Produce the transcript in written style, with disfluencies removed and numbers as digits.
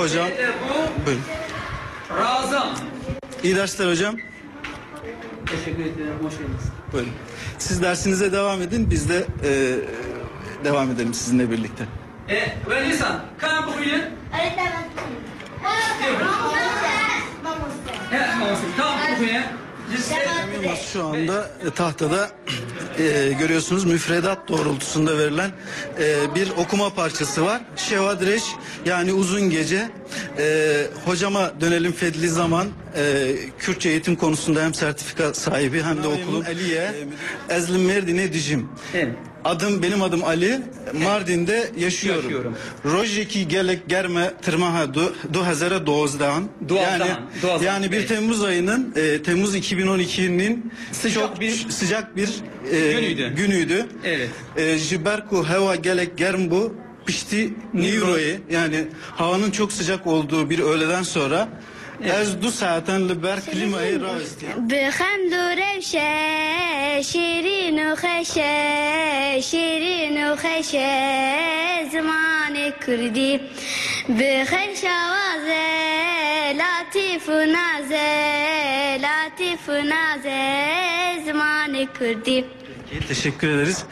Hocam. Buyurun. Razım. İyi dersler hocam. Teşekkür ederim. Hoş geldiniz. Buyurun. Siz dersinize devam edin. Biz de devam edelim sizinle birlikte. Öğrencisan, kan bugün? Tamam bugün. Şu anda tahtada görüyorsunuz müfredat doğrultusunda verilen bir okuma parçası var. Şevadreş yani uzun gece. Hocama dönelim Fedli Zaman. Kürtçe eğitim konusunda hem sertifika sahibi hem de okulun Aliye Ezlim Merdin'e dijim. Evet. Benim adım Ali. Mardin'de yaşıyorum. Rojeki gelek germe tırmaha du hazara doğuzdan. Yani bir Temmuz ayının Temmuz 2012'nin sıcak bir günüydü. Evet. Jiberku hava gelek germ bu pişti Nivro'yu yani havanın çok sıcak olduğu bir öğleden sonra Ez du saaten liber klimayı rağıstı. بخند و روشه شیرین و خشه شیرین و خشه زمان کردی بخش آوازه لطیف و نازه لطیف و نازه زمان کردی. Teşekkür ederiz.